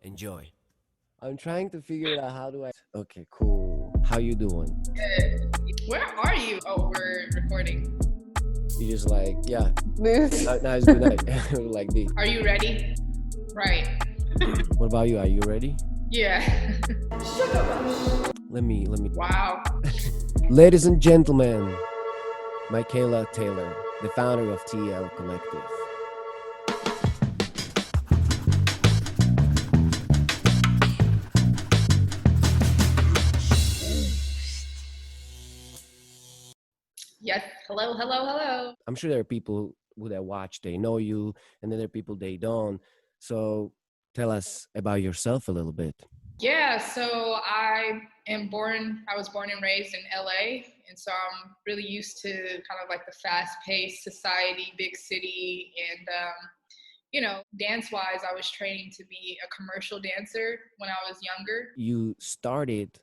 Enjoy. I'm trying to figure it out. How do I? Okay, cool. How you doing? Good. Where are you? Oh, we're recording. You just like, yeah. This. Now it's good night. Like this. Are you ready? Right. What about you? Are you ready? Yeah. Let me. Wow. Ladies and gentlemen, Micaela Taylor, the founder of TL Collective. Yes. Hello, hello, hello. I'm sure there are people who that watch, they know you, and then there are people they don't. So tell us about yourself a little bit. Yeah, so I was born and raised in LA. And so I'm really used to kind of like the fast paced society, big city. And, dance wise, I was training to be a commercial dancer when I was younger. You started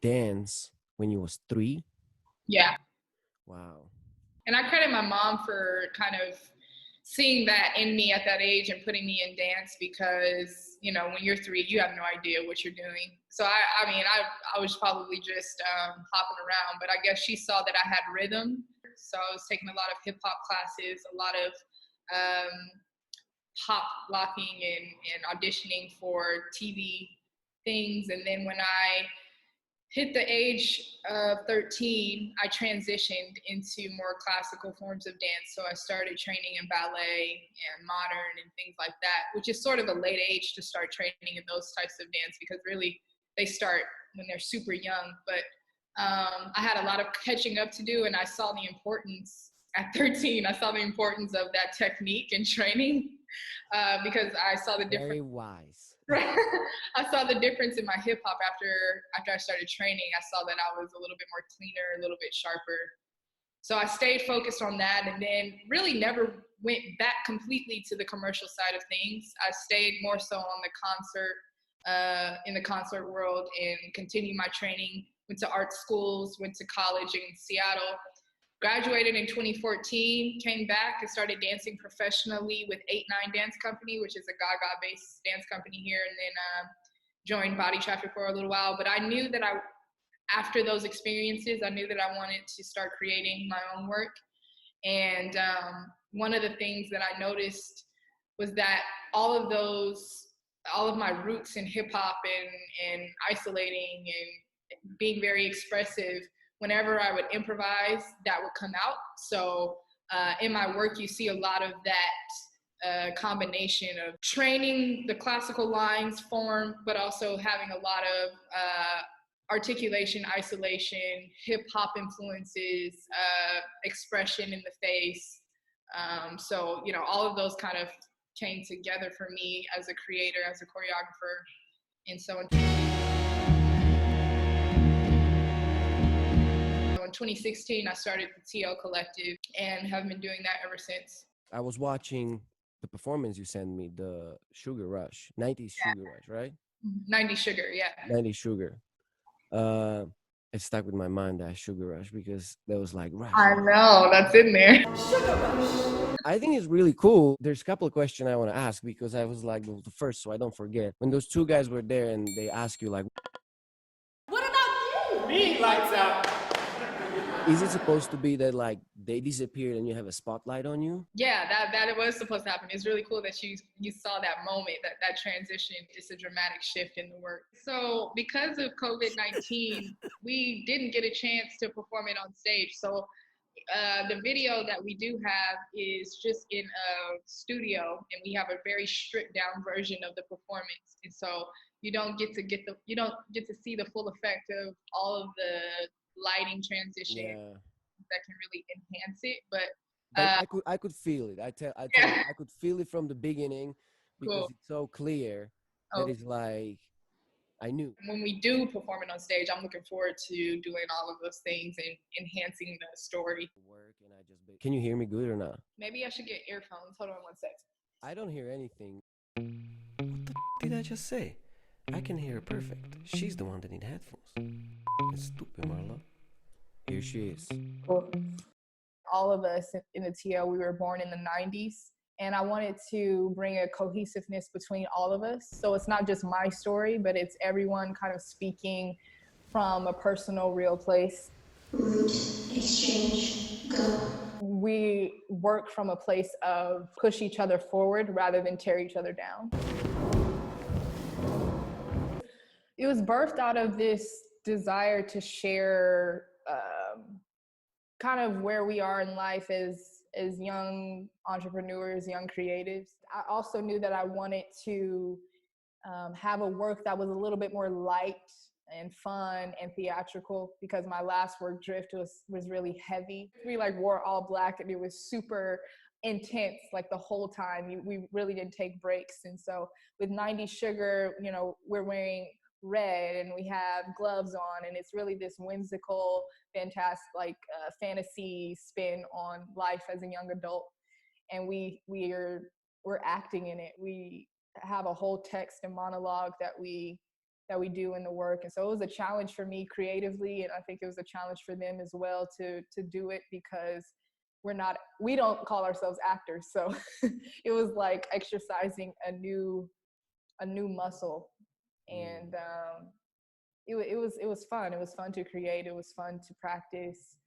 dance when you was 3. Yeah. Wow. And I credit my mom for kind of seeing that in me at that age and putting me in dance because, when you're 3, you have no idea what you're doing. So I was probably just hopping around, but I guess she saw that I had rhythm. So I was taking a lot of hip hop classes, a lot of um, pop locking and auditioning for TV things. And then when I hit the age of 13, I transitioned into more classical forms of dance. So I started training in ballet and modern and things like that, which is sort of a late age to start training in those types of dance because really they start when they're super young. But I had a lot of catching up to do, and I saw the importance at 13. I saw the importance of that technique and training because I saw the difference. Very wise. I saw the difference in my hip hop after I started training. I saw that I was a little bit more cleaner, a little bit sharper. So I stayed focused on that, and then really never went back completely to the commercial side of things. I stayed more so on the concert, in the concert world, and continued my training. Went to art schools, went to college in Seattle. Graduated in 2014, came back and started dancing professionally with 8-9 Dance Company, which is a Gaga-based dance company here, and then joined Body Traffic for a little while. But I knew that after those experiences, I knew that I wanted to start creating my own work. And one of the things that I noticed was that all of my roots in hip hop and isolating and being very expressive, whenever I would improvise, that would come out. So in my work, you see a lot of that combination of training the classical lines form, but also having a lot of articulation, isolation, hip hop influences, expression in the face. So, all of those kind of came together for me as a creator, as a choreographer. And so in 2016, I started the TL Collective and have been doing that ever since. I was watching the performance you sent me, the Sugar Rush, 90s Sugar Rush, right? 90 Sugar, yeah. 90s Sugar. It stuck with my mind, that Sugar Rush, because there was like rush. I know, that's in there. I think it's really cool. There's a couple of questions I want to ask because I was like the first, so I don't forget. When those 2 guys were there and they ask you like, What about you? Me, lights out. is it supposed to be that like they disappeared and you have a spotlight on you? Yeah, that it was supposed to happen. It's really cool that you saw that moment, that transition. It's a dramatic shift in the work. So because of COVID-19, we didn't get a chance to perform it on stage. So the video that we do have is just in a studio, and we have a very stripped down version of the performance. And so you don't get to see the full effect of all of the lighting transition that can really enhance it. But I could feel it. I tell yeah. you, I could feel it from the beginning because Cool. it's so clear that it's like I knew. When we do perform it on stage, I'm looking forward to doing all of those things and enhancing the story. Work and I just can you hear me good or not? Maybe I should get earphones. Hold on one sec. I don't hear anything. What the did I just say? I can hear her perfect. She's the one that need headphones. It's stupid, Marlo. Here she is. Cool. All of us in the TL, we were born in the 90s. And I wanted to bring a cohesiveness between all of us. So it's not just my story, but it's everyone kind of speaking from a personal, real place. Root exchange, go. We work from a place of push each other forward rather than tear each other down. It was birthed out of this desire to share kind of where we are in life as young entrepreneurs, young creatives. I also knew that I wanted to have a work that was a little bit more light and fun and theatrical, because my last work, Drift, was really heavy. We like wore all black and it was super intense like the whole time. We really didn't take breaks. And so with 90 Sugar, you know, we're wearing red and we have gloves on, and it's really this whimsical, fantastic, like fantasy spin on life as a young adult. And we're acting in it. We have a whole text and monologue that we do in the work. And so it was a challenge for me creatively, and I think it was a challenge for them as well to do it, because we don't call ourselves actors. So it was like exercising a new muscle. And it was fun. It was fun to create. It was fun to practice.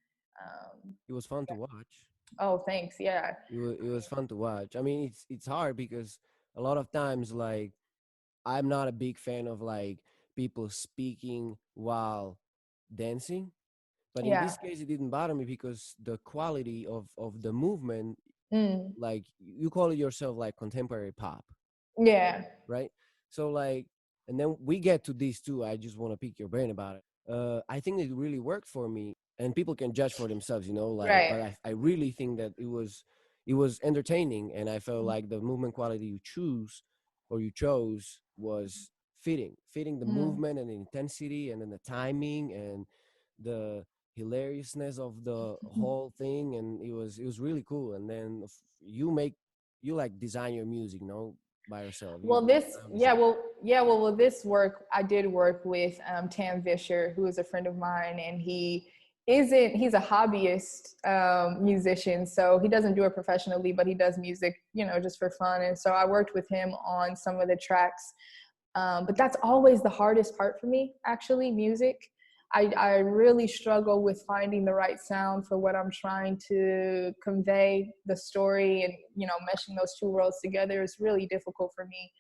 It was fun to watch. Oh, thanks. Yeah. It was fun to watch. I mean, it's hard because a lot of times, like, I'm not a big fan of like people speaking while dancing. But in Yeah. this case, it didn't bother me because the quality of the movement, Mm. like you call it yourself like contemporary pop, Yeah. right? So like, and then we get to these two. I just want to pick your brain about it. I think it really worked for me, and people can judge for themselves, you know. Like, Right. but I really think that it was entertaining, and I felt like the movement quality you chose was fitting the Mm. movement and the intensity, and then the timing and the hilariousness of the whole thing, and it was really cool. And then you like design your music, you know, by yourself. You Well, do this, sound yeah, design. with this work, I did work with Tam Vischer, who is a friend of mine, and he's a hobbyist musician, so he doesn't do it professionally, but he does music, you know, just for fun. And so I worked with him on some of the tracks. But that's always the hardest part for me, actually, music. I really struggle with finding the right sound for what I'm trying to convey, the story, and, you know, meshing those two worlds together is really difficult for me.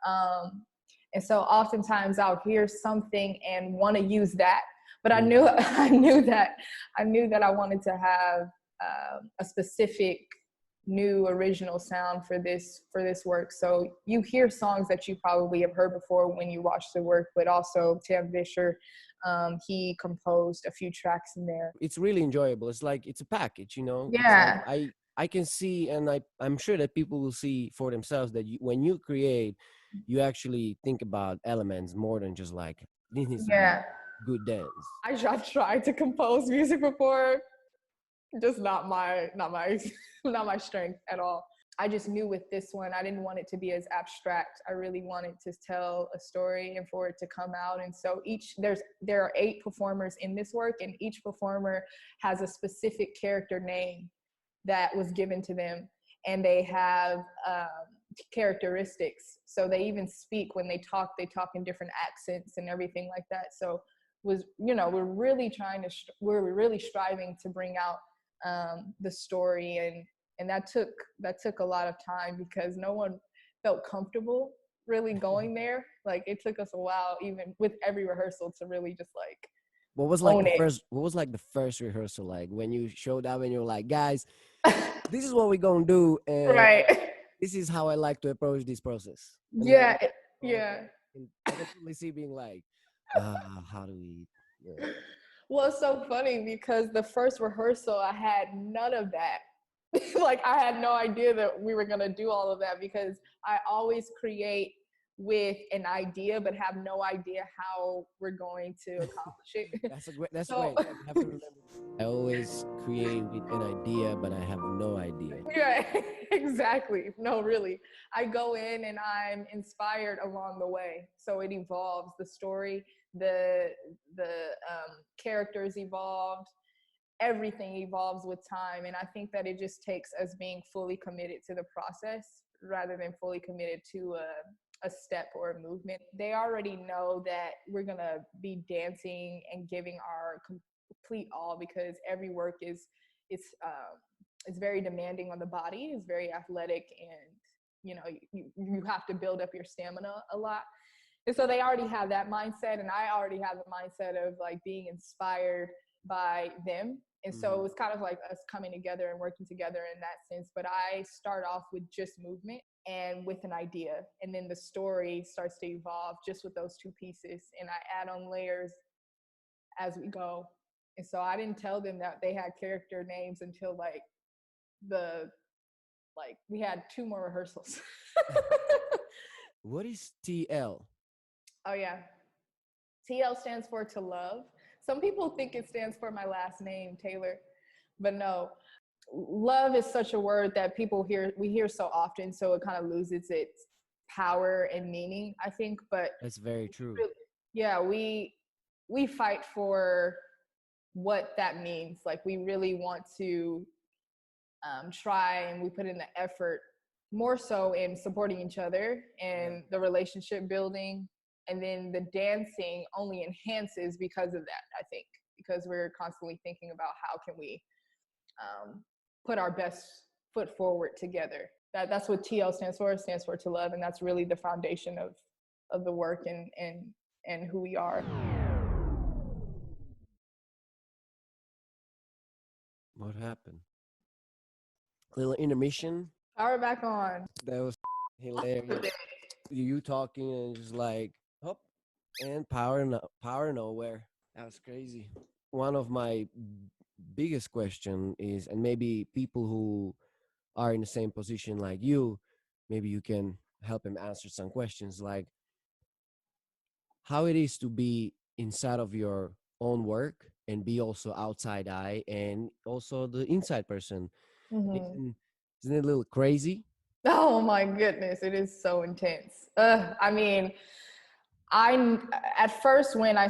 Um, and so oftentimes I'll hear something and want to use that, but I knew I knew that I wanted to have a specific new original sound for this work. So you hear songs that you probably have heard before when you watch the work, but also Tam Vischer, he composed a few tracks in there. It's really enjoyable. It's like it's a package, you know. It's like Yeah. I can see, and I'm sure that people will see for themselves that when you create, you actually think about elements more than just like this needs to be Yeah. good dance. I've tried to compose music before, just not my not my strength at all. I just knew with this one I didn't want it to be as abstract. I really wanted to tell a story and for it to come out. And so there are 8 performers in this work, and each performer has a specific character name that was given to them, and they have characteristics. So they even speak, when they talk in different accents and everything like that. So was, you know, we're really striving to bring out the story, and that took a lot of time, because no one felt comfortable really going there. Like, it took us a while, even with every rehearsal, to really just like own it. What was like the first rehearsal like when you showed up and you're like, guys, this is what we're gonna do, and Right. this is how I like to approach this process. And then Yeah. oh, Yeah. I can totally see being like, how do we Well, it's so funny because the first rehearsal, I had none of that. Like, I had no idea that we were going to do all of that, because I always create with an idea but have no idea how we're going to accomplish it. that's So, great. Yeah, you have to remember. I always create with an idea, but I have no idea. yeah, exactly. No, really. I go in and I'm inspired along the way. So it evolves. The story, the characters evolved. everything evolves with time. And I think that it just takes us being fully committed to the process rather than fully committed to a step or a movement. They already know that we're going to be dancing and giving our complete all, because every work is, it's very demanding on the body. It's very athletic, and you have to build up your stamina a lot. And so they already have that mindset, and I already have the mindset of like being inspired by them. And so it was kind of like us coming together and working together in that sense. But I start off with just movement and with an idea, and then the story starts to evolve just with those two pieces, and I add on layers as we go. And so I didn't tell them that they had character names until we had 2 more rehearsals. What is TL? Oh yeah, TL stands for to love. Some people think it stands for my last name, Taylor, but no. Love is such a word that we hear so often, so it kind of loses its power and meaning, I think. But That's very true. yeah, we fight for what that means. Like, we really want to try, and we put in the effort more so in supporting each other and the relationship building. And then the dancing only enhances because of that, I think, because we're constantly thinking about how can we put our best foot forward together. That's what TL stands for. It stands for to love, and that's really the foundation of the work and who we are. What happened? Little intermission. Power back on. That was hilarious. You talking and just like hop and power nowhere. That was crazy. One of my biggest question is, and maybe people who are in the same position like you, maybe you can help him answer some questions, like how it is to be inside of your own work and be also outside eye and also the inside person. Mm-hmm. Isn't it a little crazy? Oh my goodness, it is so intense. I mean, I at first when I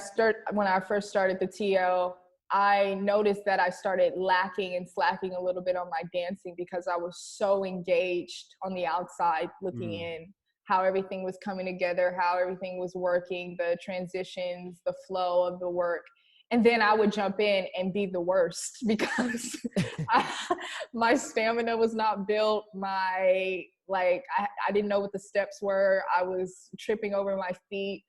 first started the TL, I noticed that I started lacking and slacking a little bit on my dancing because I was so engaged on the outside looking in, how everything was coming together, how everything was working, the transitions, the flow of the work. And then I would jump in and be the worst because my stamina was not built. I didn't know what the steps were. I was tripping over my feet,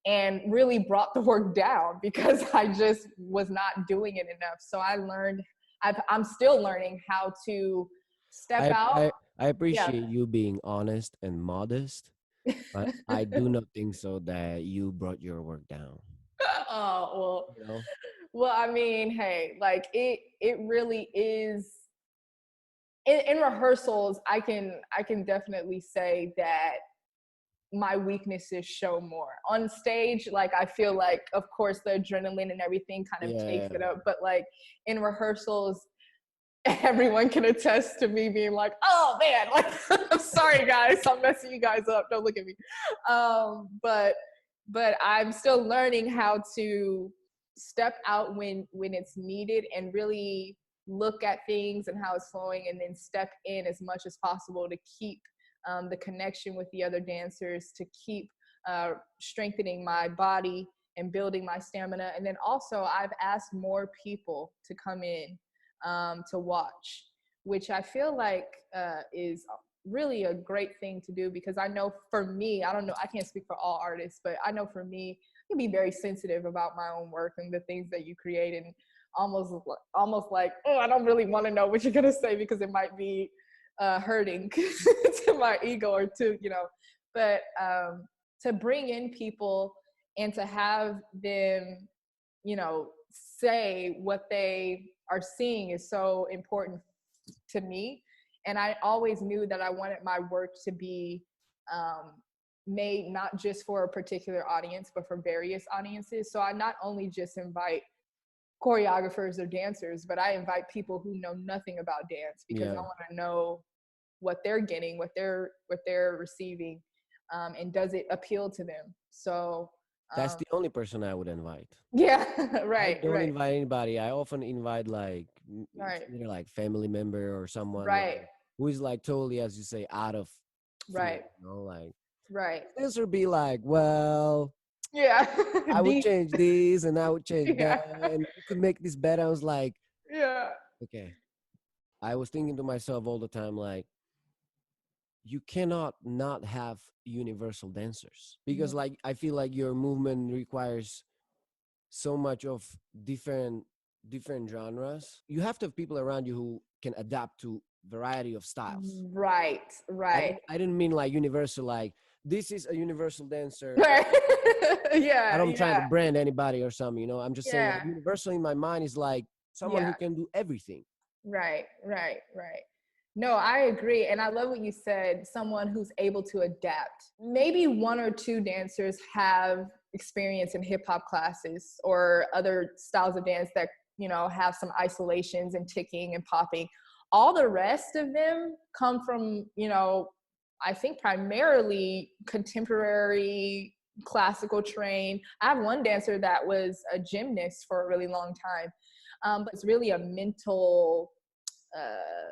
and really brought the work down because I just was not doing it enough. So I'm still learning how to step out. I appreciate you being honest and modest, but I do not think so that you brought your work down. Oh, well, You know? well, I mean, hey, like it really is. In rehearsals, I can definitely say that my weaknesses show more. On stage, like, I feel like, of course, the adrenaline and everything kind of takes it up, but like in rehearsals, everyone can attest to me being like, oh man, like, I'm sorry guys, I'm messing you guys up, don't look at me. But I'm still learning how to step out when it's needed and really look at things and how it's flowing, and then step in as much as possible to keep the connection with the other dancers, to keep strengthening my body and building my stamina. And then also I've asked more people to come in to watch, which I feel like is really a great thing to do, because I know for me, I don't know, I can't speak for all artists, but I know for me, I can be very sensitive about my own work and the things that you create, and almost like, oh, I don't really want to know what you're gonna say because it might be hurting to my ego or to, but to bring in people and to have them, say what they are seeing is so important to me. And I always knew that I wanted my work to be made not just for a particular audience, but for various audiences. So I not only just invite choreographers or dancers, but I invite people who know nothing about dance, because I want to know what they're getting, what they're receiving, and does it appeal to them. So That's the only person I would invite. Yeah, I right, don't right, invite anybody. I often invite it's right, either like family member or someone right, like who is like totally, as you say, out of field. right, Like right. this would be like, well, Yeah. I would Deep. change this and I would change that, Yeah. and we could make this better. I was like, Yeah. okay. I was thinking to myself all the time, like, you cannot not have universal dancers because, Mhm. like, I feel like your movement requires so much of different different genres. You have to have people around you who can adapt to variety of styles. Right, right, I didn't mean like universal, like this is a universal dancer. right. I Yeah, don't trying to yeah, brand anybody or something, I'm just saying like yeah, universal in my mind is like someone who yeah. can do everything. Right, right, right. No, I agree. And I love what you said, someone who's able to adapt. Maybe one or two dancers have experience in hip hop classes or other styles of dance that, have some isolations and ticking and popping. All the rest of them come from, I think primarily contemporary classical train. I have one dancer that was a gymnast for a really long time. But it's really a mental uh,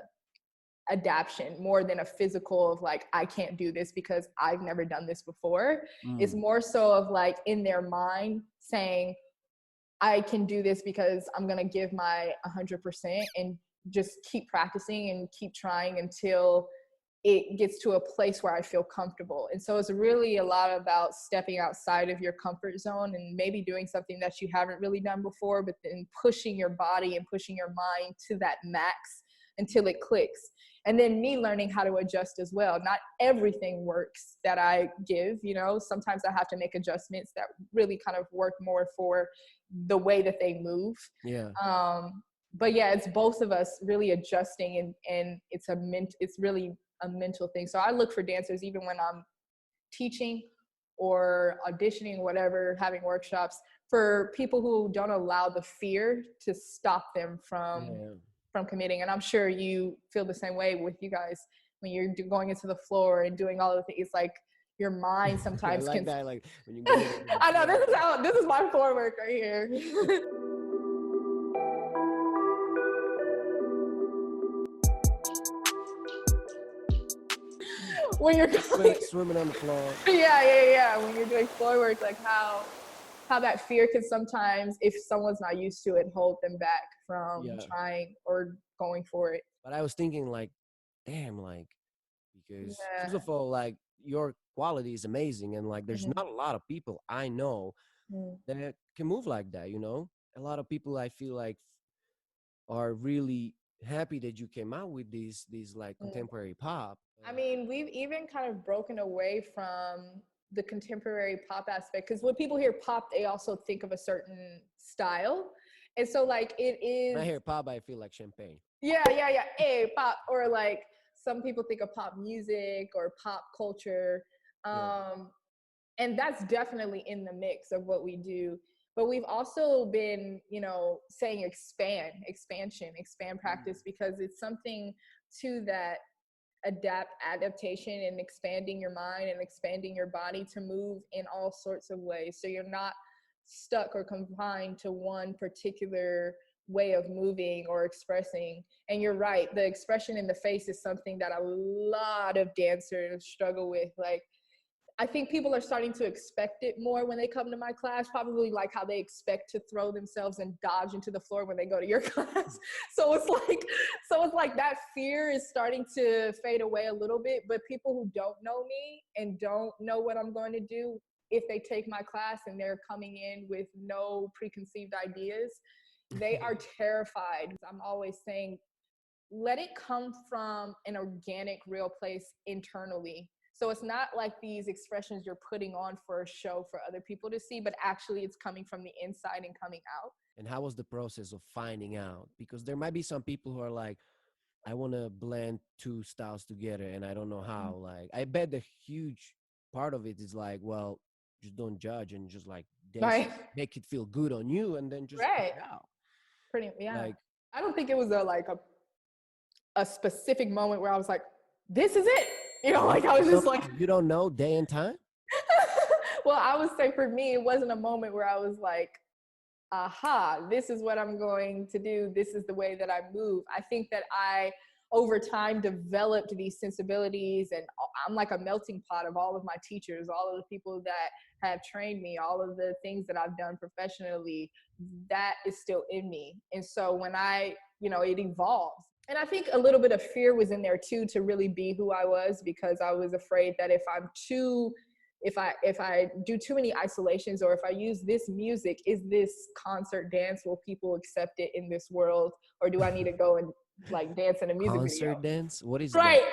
adaptation more than a physical of like, I can't do this because I've never done this before. It's Mm. more so of like in their mind saying, I can do this because I'm going to give my 100% and just keep practicing and keep trying until it gets to a place where I feel comfortable. And so it's really a lot about stepping outside of your comfort zone and maybe doing something that you haven't really done before, but then pushing your body and pushing your mind to that max until it clicks. And then me learning how to adjust as well. Not everything works that I give, sometimes I have to make adjustments that really kind of work more for the way that they move. Yeah. But yeah, it's both of us really adjusting, and it's really a mental thing. So I look for dancers even when I'm teaching or auditioning, whatever, having workshops, for people who don't allow the fear to stop them Yeah, yeah. from committing. And I'm sure you feel the same way with you guys when you're going into the floor and doing all of the things. It's like your mind I sometimes like can. that, like when you go into the I know floor. this is my floor work right here. When you're going, Swimming on the floor. yeah. When you're doing floor work, like how that fear can sometimes, if someone's not used to it, hold them back from Yeah. trying or going for it. But I was thinking like, damn, like because first Yeah. of all, like your quality is amazing, and like there's Mhm. not a lot of people I know Mm. that can move like that. A lot of people I feel like are really happy that you came out with these like Mm. contemporary pop. I mean, we've even kind of broken away from the contemporary pop aspect, because when people hear pop, they also think of a certain style. And so, like, it When I is, hear pop, I feel like champagne. yeah, hey, pop, or like some people think of pop music or pop culture. Yeah. Um, and that's definitely in the mix of what we do. But we've also been, saying expand practice, because it's something to that adaptation and expanding your mind and expanding your body to move in all sorts of ways, so you're not stuck or confined to one particular way of moving or expressing. And you're right, the expression in the face is something that a lot of dancers struggle with. Like, I think people are starting to expect it more when they come to my class, probably like how they expect to throw themselves and dodge into the floor when they go to your class. So it's like that fear is starting to fade away a little bit, but people who don't know me and don't know what I'm going to do, if they take my class and they're coming in with no preconceived ideas, they are terrified. I'm always saying, let it come from an organic, real place internally. So it's not like these expressions you're putting on for a show for other people to see, but actually it's coming from the inside and coming out. And how was the process of finding out? Because there might be some people who are like, I want to blend two styles together and I don't know how. Like, I bet the huge part of it is like, well, just don't judge and just like dance, Right. make it feel good on you, and then just put Right. it out. Pretty, yeah. Like, I don't think it was a specific moment where I was like, this is it. Like I was just like, you don't know day and time. Well, I would say for me, it wasn't a moment where I was like, aha, this is what I'm going to do. This is the way that I move. I think that I, over time, developed these sensibilities, and I'm like a melting pot of all of my teachers, all of the people that have trained me, all of the things that I've done professionally, that is still in me. And so when it evolves. And I think a little bit of fear was in there too, to really be who I was, because I was afraid that if I do too many isolations, or if I use this music, is this concert dance, will people accept it in this world, or do I need to go and like dance in a music video? Concert dance? What is Right. that?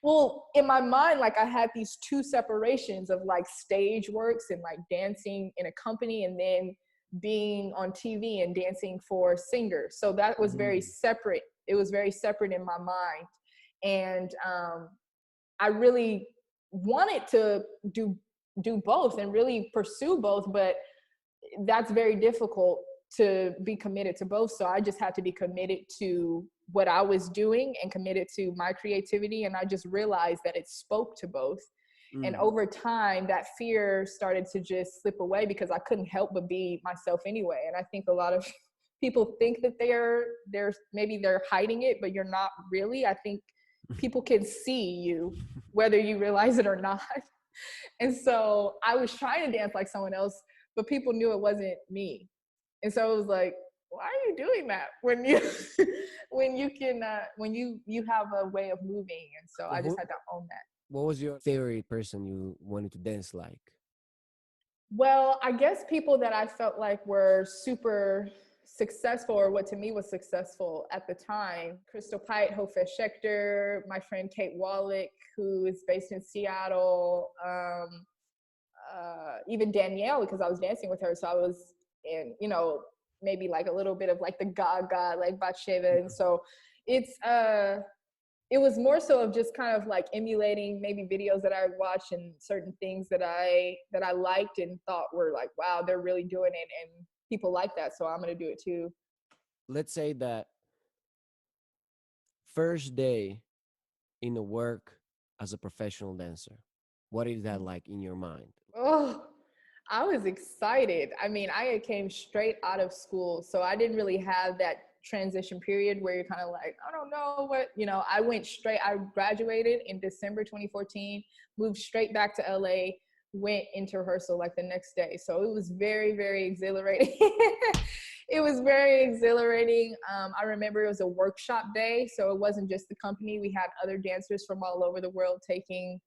Well, in my mind, like I had these two separations of like stage works and like dancing in a company, and then being on TV and dancing for singers. So that was very separate. It was very separate in my mind. And I really wanted to do both and really pursue both, but that's very difficult to be committed to both. So I just had to be committed to what I was doing and committed to my creativity. And I just realized that it spoke to both. And over time, that fear started to just slip away, because I couldn't help but be myself anyway. And I think a lot of people think that maybe they're hiding it, but you're not really. I think people can see you, whether you realize it or not. And so I was trying to dance like someone else, but people knew it wasn't me. And so it was like, why are you doing that when you when you have a way of moving? And so I just had to own that. What was your favorite person you wanted to dance like? Well, I guess people that I felt like were super successful, or what to me was successful at the time: Crystal Pite, Hofesh Schechter, my friend Kate Wallach, who is based in Seattle, even Danielle, because I was dancing with her. So I was in, maybe like a little bit of like the Gaga, like Batsheva. And so it was more so of just kind of like emulating maybe videos that I watched and certain things that I liked and thought were like, wow, they're really doing it, and people like that, so I'm gonna do it too. Let's say that first day in the work as a professional dancer. What is that like in your mind? Oh, I was excited. I mean, I came straight out of school, so I didn't really have that transition period where you're kind of like, I don't know what, I graduated in December 2014, moved straight back to LA, went into rehearsal like the next day. So it was very, very exhilarating. It was very exhilarating. I remember it was a workshop day, so it wasn't just the company. We had other dancers from all over the world taking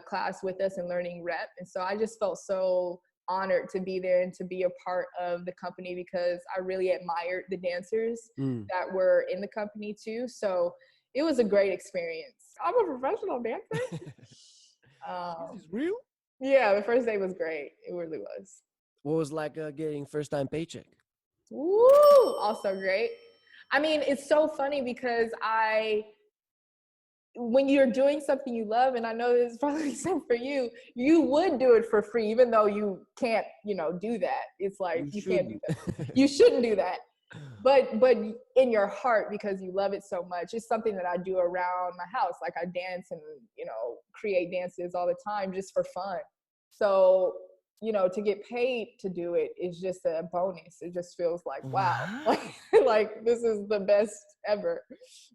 class with us and learning rep. And so I just felt so honored to be there and to be a part of the company, because I really admired the dancers that were in the company too. So it was a great experience. I'm a professional dancer. This is real? Yeah, the first day was great. It really was. What was like getting first time paycheck? Woo! Also great. I mean, it's so funny because when you're doing something you love, and I know this is probably the same for you, you would do it for free, even though you can't, do that. It's like, you can't do that. You shouldn't do that. But in your heart, because you love it so much, it's something that I do around my house. Like I dance and, create dances all the time just for fun. So, to get paid to do it is just a bonus. It just feels like, wow, like this is the best ever,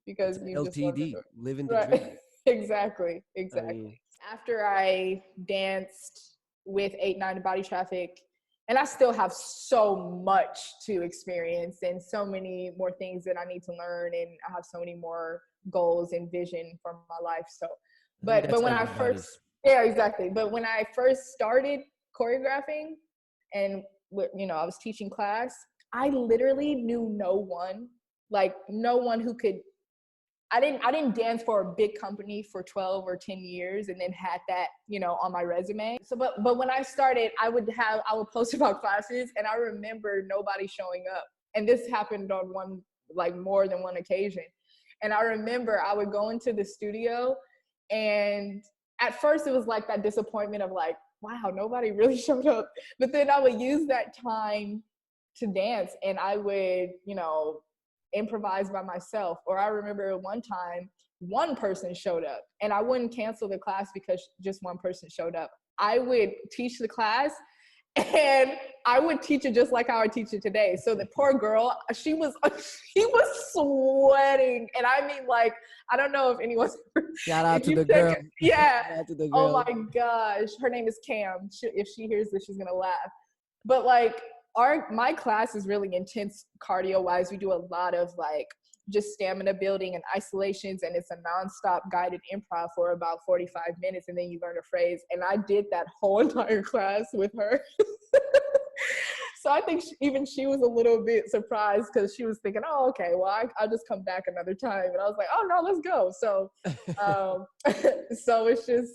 because you just love to do LTD, it. living the Right. dream. Exactly. I mean, After I danced with 8ix9ine Body Traffic, and I still have so much to experience and so many more things that I need to learn, and I have so many more goals and vision for my life. So, but when I first, yeah, exactly. But when I first started choreographing, and I was teaching class, I literally knew no one who could. I didn't dance for a big company for 12 or 10 years and then had that, on my resume. So, but when I started, I would post about classes, and I remember nobody showing up. And this happened on more than one occasion. And I remember I would go into the studio, and at first it was like that disappointment of like, wow, nobody really showed up. But then I would use that time to dance, and I would, improvise by myself. Or I remember one time one person showed up, and I wouldn't cancel the class because just one person showed up. I would teach the class, and I would teach it just like how I teach it today. So the poor girl, she was sweating, and I mean, like, I don't know if anyone's Shout out if to you the check, girl. yeah. Shout out to the Oh girl. my gosh, her name is Cam. If she hears this, she's gonna laugh. But like, my class is really intense cardio wise. We do a lot of like just stamina building and isolations, and it's a nonstop guided improv for about 45 minutes, and then you learn a phrase. And I did that whole entire class with her. So I think even she was a little bit surprised, because she was thinking, oh, okay, well, I'll just come back another time. And I was like, oh no, let's go. So so it's just,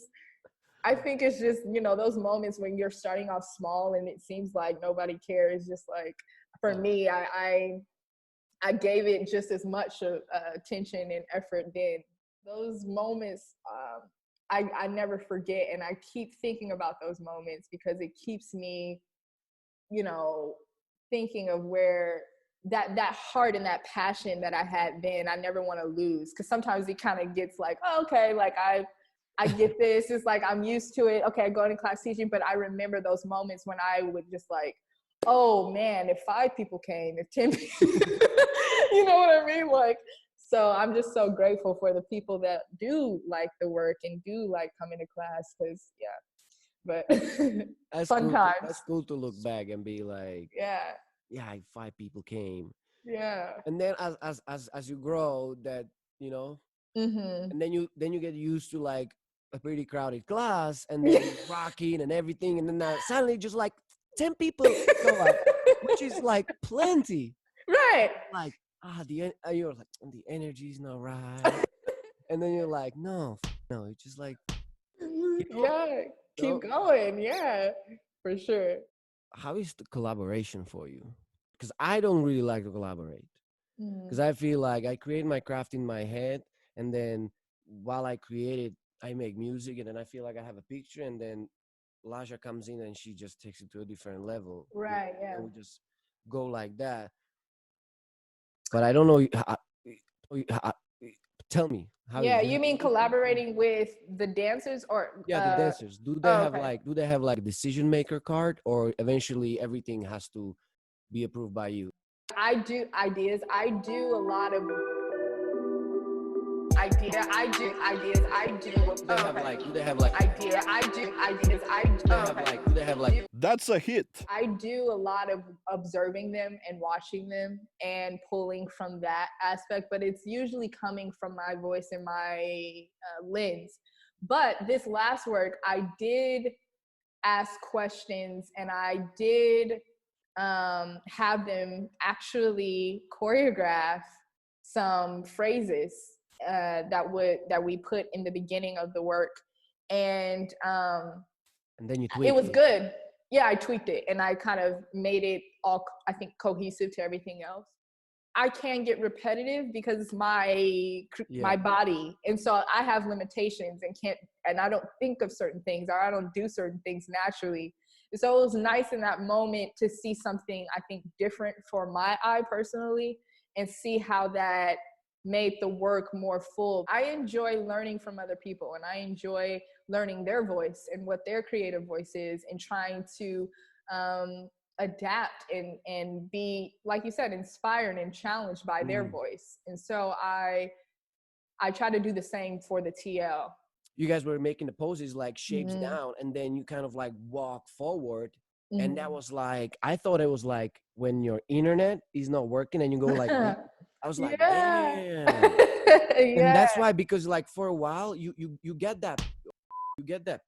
I think it's just, those moments when you're starting off small and it seems like nobody cares. Just like, for me, I gave it just as much attention and effort then. Those moments, I never forget. And I keep thinking about those moments because it keeps me, thinking of where that heart and that passion that I had then, I never want to lose. Because sometimes it kind of gets like, oh, okay, like I get this. It's like, I'm used to it. Okay, I go to class teaching, but I remember those moments when I would just like, oh man, if 5 people came, if 10 people, you know what I mean? Like, so I'm just so grateful for the people that do like the work and do like coming to class, because but That's fun cool. times. That's cool to look back and be like, Yeah. yeah, 5 people came. Yeah. And then as you grow, that you know, Mm-hmm. and then you get used to like a pretty crowded class, and then rocking and everything, and then suddenly just like 10 people show up, which is like plenty. Right. Like you're like, the energy's not right, and then you're like, no, it's just like, Yeah. no. Keep going. Yeah. For sure. How is the collaboration for you? Because I don't really like to collaborate, because Mm. I feel like I create my craft in my head, and then while I create it, I make music, and then I feel like I have a picture, and then Lasha comes in and she just takes it to a different level. Right. Yeah. And we just go like that. But I don't know. Tell me how Yeah. is You it? mean collaborating with the dancers or? Yeah, the dancers. Do they Oh, have okay. like a decision maker card, or eventually everything has to be approved by you? I do ideas. I do a lot of idea. I do ideas. I do. Do they have like Idea. I do ideas. I do. do they have like That's a hit. I do a lot of observing them and watching them and pulling from that aspect, but it's usually coming from my voice and my lens. But this last work, I did ask questions, and I did have them actually choreograph some phrases that we put in the beginning of the work, and and then you it tweak was it. good. Yeah, I tweaked it and I kind of made it all, I think, cohesive to everything else. I can get repetitive because it's my body, and so I have limitations and I don't think of certain things, or I don't do certain things naturally. And so it was nice in that moment to see something, I think, different for my eye personally, and see how that made the work more full. I enjoy learning from other people, and I enjoy learning their voice and what their creative voice is, and trying to adapt and be, like you said, inspired and challenged by their voice. And so I try to do the same for the TL. You guys were making the poses like shapes Mhm. down, and then you kind of like walk forward. And that Mhm. was like, I thought it was like when your internet is not working and you go like this. I was like, Yeah. damn. And Yeah. that's why, because like for a while you get that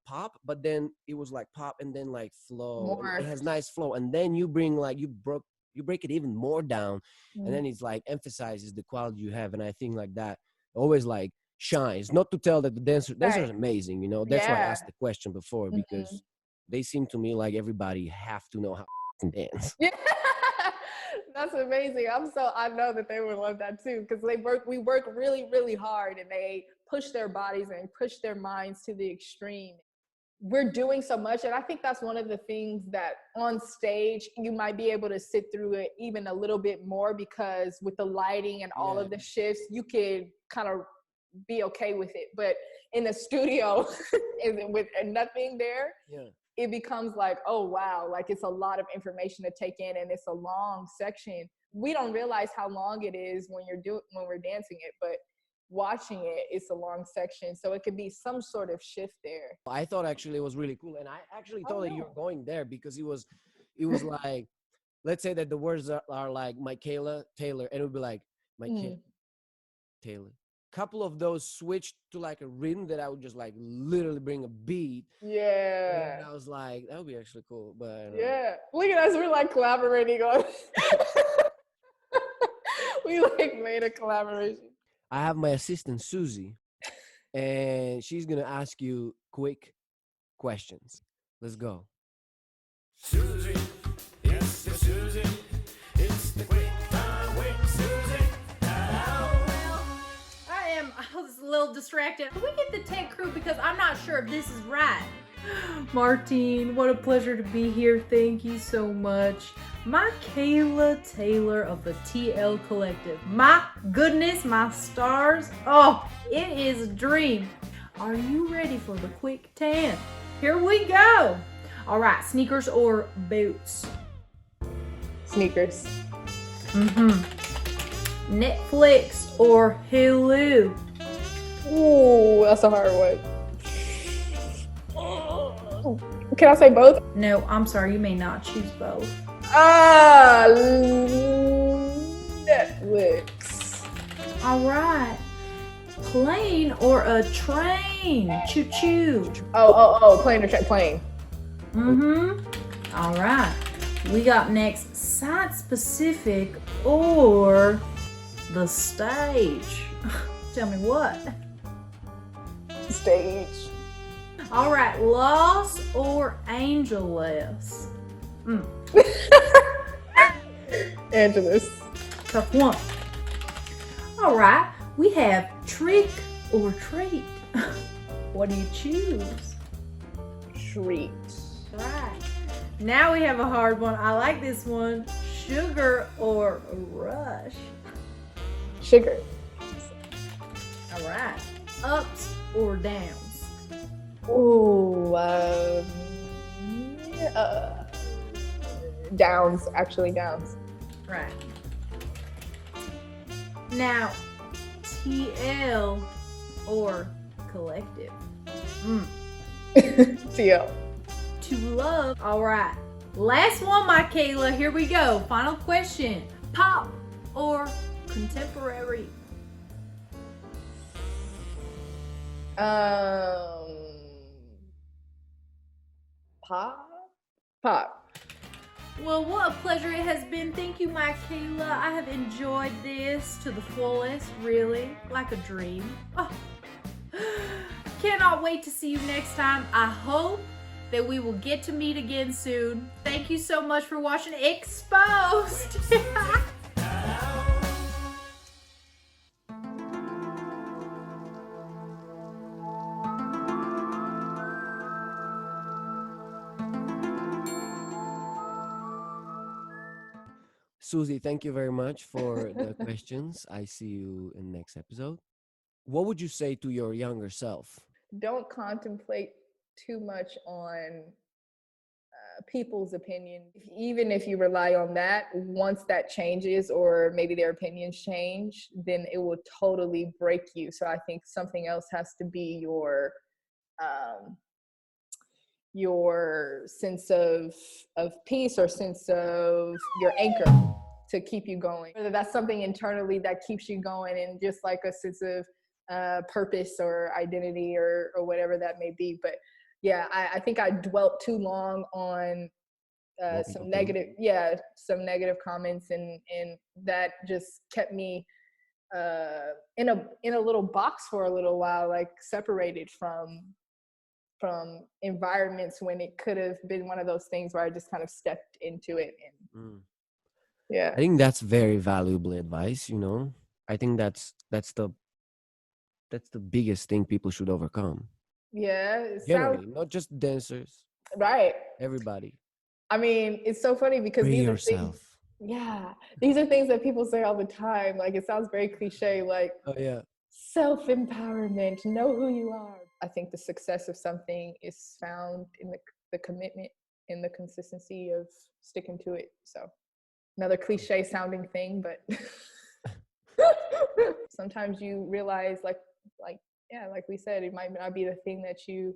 pop, but then it was like pop and then like flow, and More. it has nice flow, and then you bring like you break it even more down, and Mhm. then it's like emphasizes the quality you have. And I think like that always like shines. Not to tell that the dancer Right. is amazing, that's why I Yeah. asked the question before, Mhm. because they seem to me like everybody have to know how to dance. Yeah. That's amazing. I know that they would love that too, because we work really, really hard, and they push their bodies and push their minds to the extreme. We're doing so much, and I think that's one of the things that on stage you might be able to sit through it even a little bit more, because with the lighting and all Yeah. of the shifts, you could kind of be okay with it. But in the studio with nothing there, Yeah. it becomes like, oh wow, like it's a lot of information to take in, and it's a long section. We don't realize how long it is when we're dancing it, but watching it, it's a long section. So it could be some sort of shift there. I thought actually it was really cool, and I actually Oh thought that you no. were going there because it was like, let's say that the words are like Micaela Taylor, and it would be like Micaela Mm. Taylor. Couple of those switched to like a rhythm that I would just like literally bring a beat, and Yeah. I was like, that would be actually cool. But I don't know. Yeah. Look at us, we're like collaborating on we like made a collaboration. I have my assistant Susie, and she's gonna ask you quick questions. Let's go. Susie, yes, it's Susie. It's the quick time with Susie. I was a little distracted. Can we get the tech crew because I'm not sure if this is right. Martine, what a pleasure to be here. Thank you so much. Micaela Taylor of the TL Collective. My goodness, my stars. Oh, it is a dream. Are you ready for the quick 10? Here we go. All right, sneakers or boots? Sneakers. Netflix or Hulu? Ooh, that's a hard one. Can I say both? No, I'm sorry, you may not choose both. Netflix. All right. Plane or a train? Choo choo. Oh, plane or check plane. All right. We got next site specific or the stage. Tell me what. Stage. All right. Los or Angeles? Angeles. Tough one. All right. We have trick or treat. What do you choose? Treat. Right. Now we have a hard one. I like this one. Sugar or rush? Sugar. All right. Ups or downs? Ooh, downs. Actually, downs. Right. Now, TL or collective? TL. To love. All right. Last one, Micaela. Here we go. Final question. Pop or contemporary? Pop. Pop. Well, what a pleasure it has been. Thank you, Micaela. I have enjoyed this to the fullest, really, like a dream. Oh. Cannot wait to see you next time. I hope that we will get to meet again soon. Thank you so much for watching Exposed. Susie, thank you very much for the questions. I see you in the next episode. What would you say to your younger self? Don't contemplate too much on people's opinion. Even if you rely on that, once that changes or maybe their opinions change, then it will totally break you. So I think something else has to be your sense of peace or sense of your anchor to keep you going. Whether that's something internally that keeps you going and just like a sense of purpose or identity or whatever that may be. But yeah, I think I dwelt too long on some negative comments, and that just kept me in a little box for a little while, like separated from environments when it could have been one of those things where I just kind of stepped into it. And yeah, I think that's very valuable advice, you know. I think that's the biggest thing people should overcome. yeah, it Generally, sounds not just dancers, right. everybody. I mean, it's so funny because Free these are yourself. things, yeah, these are things that people say all the time. Like, it sounds very cliche, like Oh yeah. Self-empowerment. Know who you are. I think the success of something is found in the commitment and the consistency of sticking to it. So another cliche sounding thing, but sometimes you realize like yeah, like we said, it might not be the thing that you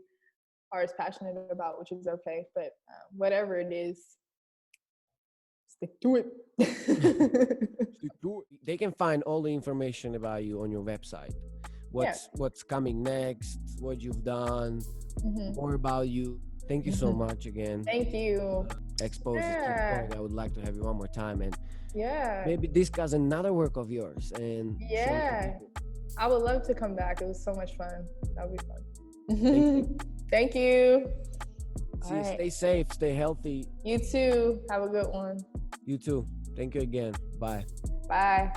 are as passionate about, which is okay. But whatever it is, stick to it. They can find all the information about you on your website. What's coming next, what you've done, more about you. Thank you so much again. Thank you. Expose it to the point. I would like to have you one more time and Yeah. maybe discuss another work of yours and show it to Yeah. people. I would love to come back. It was so much fun. That would be fun. Thank you. Thank you. See, All right. stay safe, stay healthy. You too. Have a good one. You too. Thank you again. Bye. Bye.